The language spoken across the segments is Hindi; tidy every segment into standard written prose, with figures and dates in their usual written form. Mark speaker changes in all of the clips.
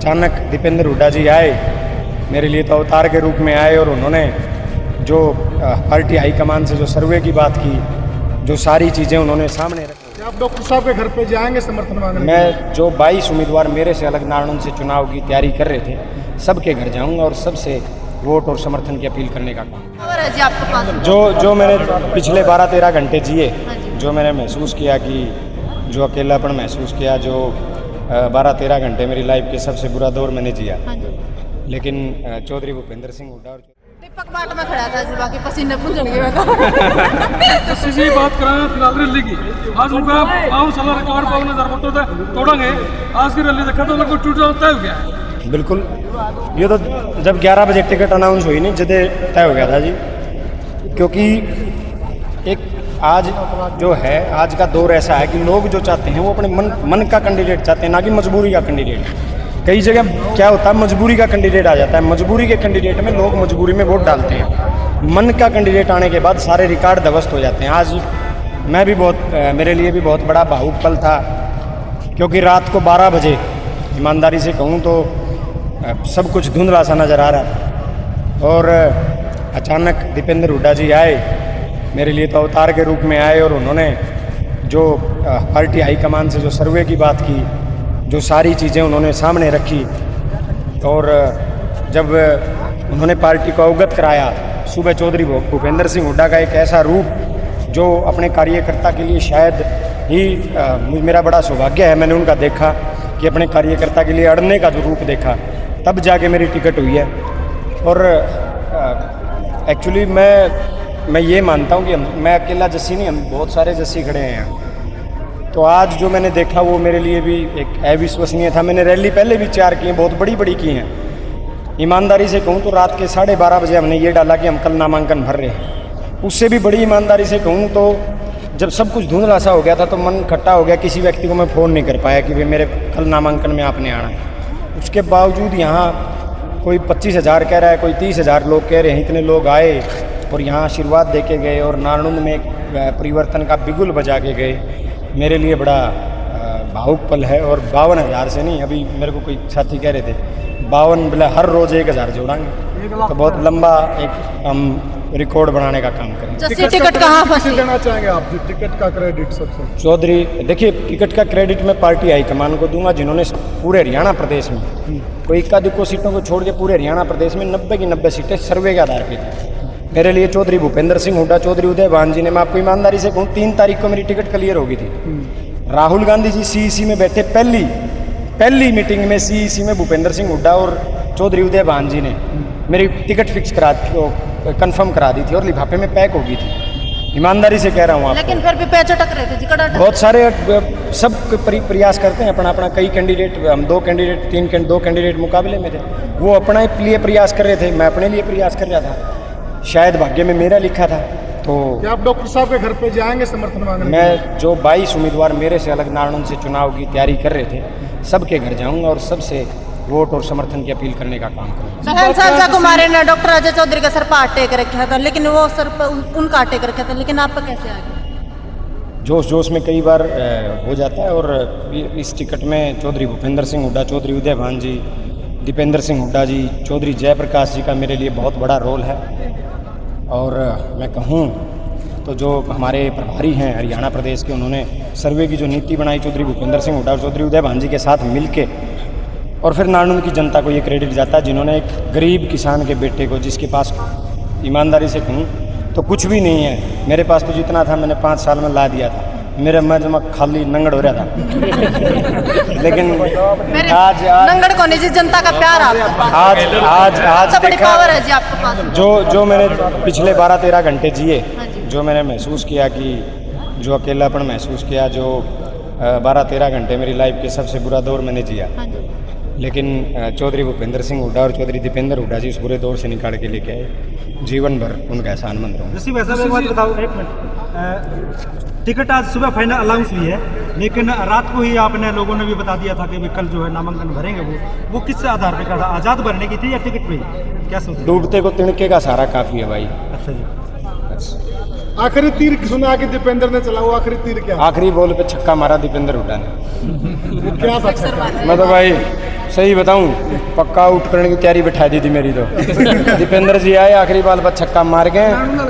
Speaker 1: अचानक दीपेंद्र हुड्डा जी आए, मेरे लिए तो अवतार के रूप में आए और उन्होंने जो पार्टी हाईकमान से जो सर्वे की बात की, जो सारी चीज़ें उन्होंने सामने रखी।
Speaker 2: आप डॉक्टर साहब के घर पे जाएंगे समर्थन मांगने?
Speaker 1: मैं जो 22 उम्मीदवार मेरे से अलग नारायण से चुनाव की तैयारी कर रहे थे, सबके घर जाऊंगा और सबसे वोट और समर्थन की अपील करने का काम। जो मैंने पिछले 12-13 घंटे जिए, जो मैंने महसूस किया कि जो अकेलापन महसूस किया, जो 12-13 घंटे मेरी लाइफ के सबसे बुरा दौर मैंने जिया। लेकिन चौधरी भूपेंद्र सिंह हुड्डा और
Speaker 3: दीपक बाट में खड़ा था जी, बाकी पसीने फूल गए
Speaker 4: तो सीधी बात कराना फिलहाल रैली की। आज उनका 5 साल रिकॉर्ड 52,000 वोटों से तोड़ेंगे। आज की रैली देखा तो लगभग टूट तय हो गया।
Speaker 1: बिल्कुल, ये तो जब 11 बजे टिकट अनाउंस हुई नहीं, जदे तय हो गया था जी। क्योंकि एक आज जो है, आज का दौर ऐसा है कि लोग जो चाहते हैं वो अपने मन का कैंडिडेट चाहते हैं, ना कि मजबूरी का कैंडिडेट। कई जगह क्या होता है, मजबूरी का कैंडिडेट आ जाता है, मजबूरी के कैंडिडेट में लोग मजबूरी में वोट डालते हैं। मन का कैंडिडेट आने के बाद सारे रिकॉर्ड ध्वस्त हो जाते हैं। आज मैं भी मेरे लिए भी बहुत बड़ा भावुक पल था, क्योंकि रात को 12 बजे ईमानदारी से कहूँ तो सब कुछ धुंधला सा नज़र आ रहा था और अचानक दीपेंद्र हुड्डा जी आए, मेरे लिए तो अवतार के रूप में आए और उन्होंने जो पार्टी हाईकमान से जो सर्वे की बात की, जो सारी चीज़ें उन्होंने सामने रखी और जब उन्होंने पार्टी को अवगत कराया, सुबह चौधरी भूपेंद्र सिंह हुड्डा का एक ऐसा रूप जो अपने कार्यकर्ता के लिए शायद ही मेरा बड़ा सौभाग्य है, मैंने उनका देखा कि अपने कार्यकर्ता के लिए अड़ने का जो रूप देखा, तब जाके मेरी टिकट हुई है। और एक्चुअली मैं ये मानता हूँ कि मैं अकेला जस्सी नहीं, हम बहुत सारे जस्सी खड़े हैं यहाँ। तो आज जो मैंने देखा वो मेरे लिए भी एक अविश्वसनीय था। मैंने रैली पहले भी 4 की हैं, बहुत बड़ी बड़ी की हैं। ईमानदारी से कहूँ तो रात के 12:30 बजे हमने ये डाला कि हम कल नामांकन भर रहे हैं। उससे भी बड़ी ईमानदारी से कहूँ तो जब सब कुछ धुंधला सा हो गया था तो मन खट्टा हो गया, किसी व्यक्ति को मैं फ़ोन नहीं कर पाया कि भाई मेरे कल नामांकन में आपने आना है। उसके बावजूद यहाँ कोई 25,000 कह रहा है, कोई 30,000 लोग कह रहे हैं, इतने लोग आए और यहाँ आशीर्वाद दे के गए और नारायण में एक परिवर्तन का बिगुल बजा के गए। मेरे लिए बड़ा भावुक पल है। और 52,000 से नहीं, अभी मेरे को कोई साथी कह रहे थे 52 बोला हर रोज़ 1,000 जोड़ांगे, तो बहुत लंबा एक हम रिकॉर्ड बनाने का काम करेंगे।
Speaker 3: टिकट कहाँ फंसी
Speaker 2: देना चाहेंगे आप? टिकट का क्रेडिट सबसे
Speaker 1: चौधरी, देखिए टिकट का क्रेडिट मैं पार्टी हाईकमान को दूंगा, जिन्होंने पूरे हरियाणा प्रदेश में कोई इक्का-दुक्का सीटों को छोड़ के पूरे हरियाणा प्रदेश में 90 की 90 सीटें सर्वे के आधार पर थी। मेरे लिए चौधरी भूपेंद्र सिंह हुड्डा, चौधरी उदयभान जी ने, मैं आपको ईमानदारी से कहूँ 3 तारीख को मेरी टिकट क्लियर हो गई थी। राहुल गांधी जी सीईसी में बैठे, पहली मीटिंग में सीईसी में भूपेंद्र सिंह हुड्डा और चौधरी उदयभान जी ने मेरी टिकट फिक्स कंफर्म करा दी थी और लिफाफे में पैक हो गई थी। ईमानदारी से कह रहा हूँ आपको।
Speaker 3: लेकिन फिर भी पैच अटक रहे थे जी,
Speaker 1: बहुत सारे सब प्रयास करते हैं अपना। कई कैंडिडेट, हम 2 कैंडिडेट 2 कैंडिडेट मुकाबले में थे, वो अपना लिए प्रयास कर रहे थे, मैं अपने लिए प्रयास कर रहा था। शायद भाग्य में मेरा लिखा था। तो
Speaker 2: क्या आप डॉक्टर साहब के घर पे जाएंगे समर्थन मांगने?
Speaker 1: मैं जो 22 उम्मीदवार मेरे से अलग नारायण से चुनाव की तैयारी कर रहे थे, सबके घर जाऊंगा और सबसे वोट और समर्थन की अपील करने का काम करूँगा।
Speaker 3: सहनसा कुमारी ने डॉक्टर अजय चौधरी का सर पर टेक रखा था, लेकिन वो सर पर उनका टेक रखा था, लेकिन आप पर कैसे आ गया?
Speaker 1: जोश में कई बार हो जाता है। और इस टिकट में चौधरी भूपेंद्र सिंह हुड्डा, चौधरी उदयभान जी, दीपेंद्र सिंह हुड्डा जी, चौधरी जयप्रकाश जी का मेरे लिए बहुत बड़ा रोल है। और मैं कहूँ तो जो हमारे प्रभारी हैं हरियाणा प्रदेश के, उन्होंने सर्वे की जो नीति बनाई चौधरी भूपेंद्र सिंह हुड्डा और चौधरी उदयभान जी के साथ मिलके, और फिर नारायण की जनता को ये क्रेडिट जाता है जिन्होंने एक गरीब किसान के बेटे को, जिसके पास ईमानदारी से कहूँ तो कुछ भी नहीं है, मेरे पास तो जितना था मैंने 5 साल में ला दिया था। मेरा मैं जमा खाली नंगड़ हो रहा था लेकिन आज
Speaker 3: नंगड़ को नहीं, जनता का प्यार
Speaker 1: आज देखा
Speaker 3: पावर है जी आपके पास।
Speaker 1: जो मैंने पिछले 12-13 घंटे जिए, जो मैंने महसूस किया कि जो अकेलापन महसूस किया, जो 12-13 घंटे मेरी लाइफ के सबसे बुरा दौर मैंने जिया। लेकिन चौधरी भूपेंद्र सिंह हुड्डा और चौधरी दीपेंद्र हुड्डा जी उस बुरे दौर से निकाल के लेके आए। जीवन भर उनका एहसानमंद रहूँगा।
Speaker 5: जैसे वैसा एक बात बताओ, 1 मिनट। टिकट आज सुबह फाइनल अनाउंस हुई है, लेकिन रात को ही आपने लोगों ने भी बता दिया था कि कल जो है नामांकन भरेंगे। वो किस आधार पे था? आज़ाद भरने की थी या टिकट पे? क्या सोच?
Speaker 1: डूबते को तिनके का सहारा काफ़ी है भाई।
Speaker 5: अच्छा जी।
Speaker 2: आखिरी तीर सुना कि दीपेंद्र ने चला, वो आखिरी तीर क्या?
Speaker 1: आखिरी बॉल पे छक्का मारा दीपेंद्र हुड्डा ने।
Speaker 2: क्या था छक्का?
Speaker 1: मैं तो भाई सही बताऊं, पक्का आउट करने की तैयारी बैठा दी थी मेरी तो। दीपेंद्र जी आए, आखिरी बाल पर छक्का मार गए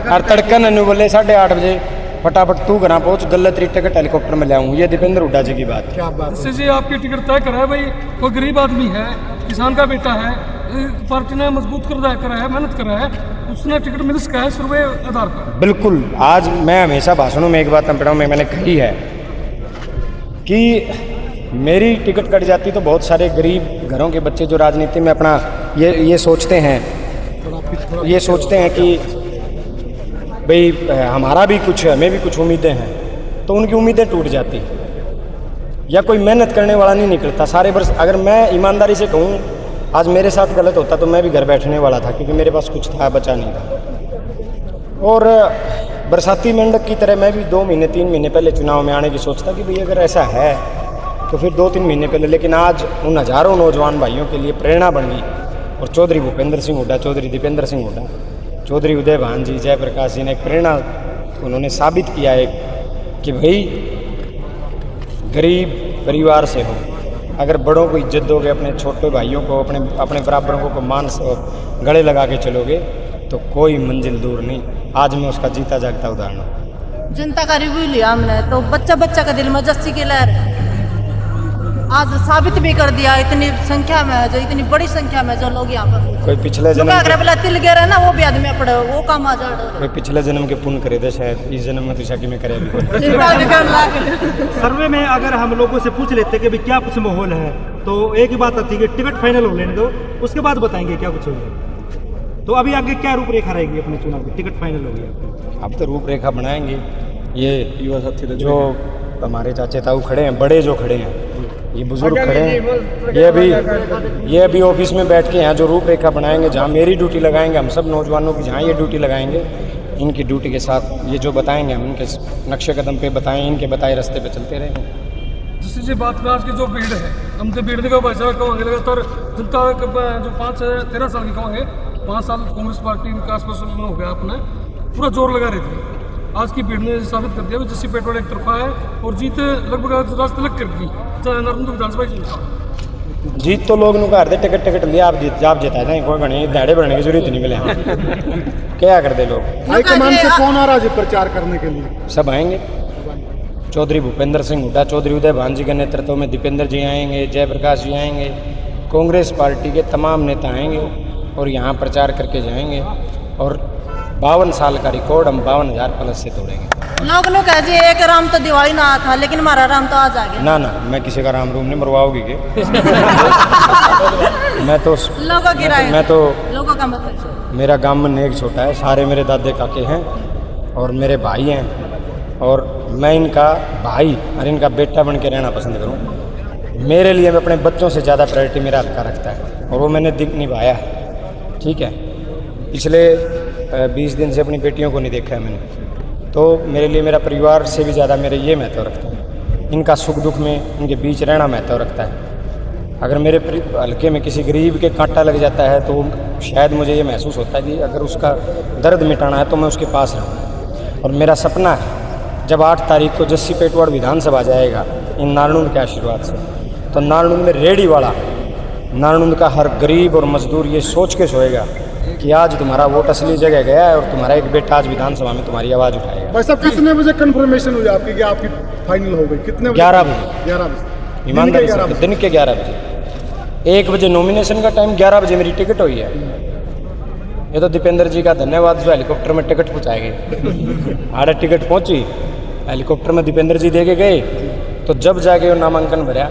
Speaker 1: और तड़कन अनु बोले 8:30 बजे फटाफट तू घर पहुंच, गलत टिकट हेलीकॉप्टर में ले आऊँ। ये दीपेंद्र हुड्डा जी की बात।
Speaker 2: क्या बात
Speaker 4: इससे जी आपकी टिकट तय करा है भाई। कोई गरीब आदमी है, किसान का बेटा है, पार्टी ने मजबूत करा है, मेहनत करा है, उसने टिकट मिल सका है सर्वे आधार पर।
Speaker 1: बिल्कुल। आज मैं हमेशा भाषणों में एक बात पढ़ाऊँ में मैंने कही है कि मेरी टिकट कट जाती तो बहुत सारे गरीब घरों के बच्चे जो राजनीति में अपना ये सोचते हैं कि भाई हमारा भी कुछ है, हमें भी कुछ उम्मीदें हैं, तो उनकी उम्मीदें टूट जाती या कोई मेहनत करने वाला नहीं निकलता सारे वर्ष। अगर मैं ईमानदारी से कहूँ आज मेरे साथ गलत होता तो मैं भी घर बैठने वाला था, क्योंकि मेरे पास कुछ था, बचा नहीं था। और बरसाती मेंढक की तरह मैं भी 2 महीने 3 महीने पहले चुनाव में आने की सोचता कि भाई अगर ऐसा है तो फिर 2-3 महीने पहले। लेकिन आज उन हज़ारों नौजवान भाइयों के लिए प्रेरणा बन गई। और चौधरी भूपेंद्र सिंह हुड्डा, चौधरी दीपेंद्र सिंह हुड्डा, चौधरी उदय भान जी, जयप्रकाश जी ने एक प्रेरणा उन्होंने साबित किया है कि भाई गरीब परिवार से हो, अगर बड़ों को इज्जत दोगे, अपने छोटे भाइयों को, अपने बराबरों को मान गले लगा के चलोगे तो कोई मंजिल दूर नहीं। आज मैं उसका जीता जागता उदाहरण हूँ।
Speaker 3: जनता का रिव्यू लिया हमने तो बच्चा का दिल में जस्सी की लहर है। आज साबित भी कर दिया, इतनी संख्या में, जो इतनी बड़ी संख्या में जो लोग यहाँ पर
Speaker 1: कोई पिछले जन्म
Speaker 3: तिल गिर है ना, वो भी आदमी पड़े, वो काम आ जाए।
Speaker 1: कोई पिछले जन्म के पुण्य करे थे, शायद इस जन्म में दिशा की में करे भी।
Speaker 5: सर्वे में अगर हम लोगों से पूछ लेते कि भाई क्या कुछ माहौल है, तो एक ही बात आती है कि टिकट फाइनल हो लेने दो, उसके बाद बताएंगे क्या कुछ होगा। तो अभी आगे क्या रूपरेखा रहेगी अपने चुनाव की? टिकट फाइनल हो गया, अब
Speaker 1: तो रूपरेखा बनाएंगे। ये युवा साथी जो हमारे चाचे ताऊ खड़े हैं, बड़े जो खड़े हैं, ये बुजुर्ग खड़े हैं, ये अभी ऑफिस में बैठ के यहाँ जो रूपरेखा बनाएंगे, जहाँ मेरी ड्यूटी लगाएंगे, हम सब नौजवानों की जहाँ ये ड्यूटी लगाएंगे, इनकी ड्यूटी के साथ ये जो बताएंगे हम इनके नक्शे कदम पे बताएं, इनके बताए रास्ते पे चलते रहेंगे।
Speaker 4: जिससे जी बात करें आज की जो भीड़ है, हम तो भीड़ का भाई साहब कहेंगे लगातार जनता जो 5-13 साल की कहेंगे, 5 साल कांग्रेस पार्टी के आसपास में हो गया, अपने पूरा जोर लगा रही थी। आज की भीड़ ने साबित कर दिया जस्सी पेटवाड़ एक तरफा है और जीत लगभग रास्ते लग कर दी नारायणपुर विधानसभा की
Speaker 1: जीत तो लोग नुकार दे, टिकट लिया आप जिता दें, कोई बने दाड़े बढ़ने की जरूरत नहीं मिले। क्या कर दे लोग?
Speaker 2: हाईकमान से कौन आ रहा है प्रचार करने के लिए?
Speaker 1: सब आएंगे। चौधरी भूपेंद्र सिंह हुड्डा, चौधरी उदय भान जी के नेतृत्व में दीपेंद्र जी आएंगे, जयप्रकाश जी आएंगे, कांग्रेस पार्टी के तमाम नेता आएंगे और यहाँ प्रचार करके जाएंगे। और 52 साल का रिकॉर्ड हम 52,000 प्लस से तोड़ेंगे।
Speaker 3: लोग कहे जी एक राम तो दिवाली ना था, लेकिन हमारा राम तो आज आ गया।
Speaker 1: ना मैं किसी का राम रूम नहीं मरवाओगी के। मैं तो
Speaker 3: लोगों का मतलब,
Speaker 1: मेरा गांव में एक छोटा है, सारे मेरे दादे काके हैं और मेरे भाई हैं, और मैं इनका भाई और इनका बेटा बन के रहना पसंद करूँ। मेरे लिए मैं अपने बच्चों से ज़्यादा प्रायोरिटी मेरा हल्का रखता है और वो मैंने निभाया है। ठीक है, पिछले 20 दिन से अपनी बेटियों को नहीं देखा है मैंने, तो मेरे लिए मेरा परिवार से भी ज़्यादा मेरे ये महत्व रखता है। इनका सुख दुख में इनके बीच रहना महत्व रखता है। अगर मेरे हल्के में किसी गरीब के कांटा लग जाता है तो शायद मुझे ये महसूस होता है कि अगर उसका दर्द मिटाना है तो मैं उसके पास रहूँ। और मेरा सपना है जब 8 तारीख को जस्सी पेटवाड़ विधानसभा जाएगा इन नारायणुंद के आशीर्वाद से, तो नारायणुंद में रेडी वाला नारायणुंद का हर गरीब और मजदूर ये सोच के सोएगा कि आज तुम्हारा वोट असली जगह गया है और तुम्हारा एक बेटा आज विधानसभा में तुम्हारी आवाज़ उठाएगा।
Speaker 2: भाई साहब कितने बजे कंफर्मेशन हुई आपकी कि आपकी फाइनल हो गई? कितने बजे?
Speaker 1: 11 बजे।
Speaker 2: 11 बजे
Speaker 1: ईमानदारी से दिन के 11 बजे। 1 बजे नॉमिनेशन का टाइम, 11 बजे मेरी टिकट हुई है। ये तो दीपेंद्र जी का धन्यवाद जो हेलीकॉप्टर में टिकट पहुँचाए गए। आड़े टिकट पहुँची, हेलीकॉप्टर में दीपेंद्र जी दे के गए, तो जब जाके वो नामांकन भरा,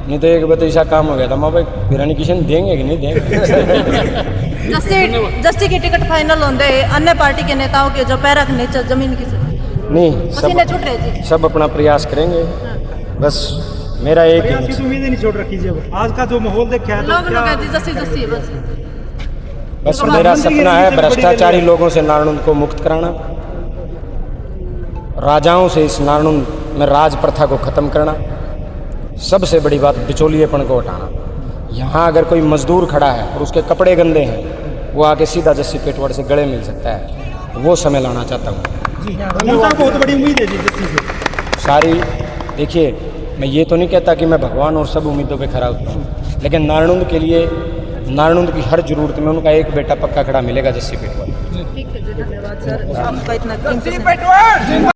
Speaker 1: नहीं तो 1 बजे ऐसा काम हो गया था। माँ भाई बिरानी किशन देंगे कि नहीं देंगे।
Speaker 3: जस्सी की टिकट फाइनल होंगे, अन्य पार्टी के नेताओं के जो पैर रखने जमीन की
Speaker 1: नहीं, सब अपना प्रयास करेंगे। बस मेरा एक ही
Speaker 5: उम्मीद नहीं छोड़ रखी जी। आज का जो माहौल देखा है
Speaker 1: बस मेरा सपना है भ्रष्टाचारी लोगों से नारायणुंद को मुक्त कराना, राजाओं से इस नारायणुंद में राज प्रथा को खत्म करना, सबसे बड़ी बात बिचौलिएपन को हटाना। यहाँ अगर कोई मजदूर खड़ा है और उसके कपड़े गंदे हैं, वो आके सीधा जस्सी पेटवाड़ से गले मिल सकता है। वो समय लाना चाहता हूँ।
Speaker 5: बहुत बड़ी उम्मीद है जी जस्सी से।
Speaker 1: सारी देखिए, मैं ये तो नहीं कहता कि मैं भगवान और सब उम्मीदों पे खरा उतरा हूँ। लेकिन नारायणुंद के लिए नारायणुंद की हर जरूरत में उनका एक बेटा पक्का खड़ा मिलेगा जस्सी पेटवाल।
Speaker 3: ठीक है जी, धन्यवाद सर आपका इतना कीमती समय।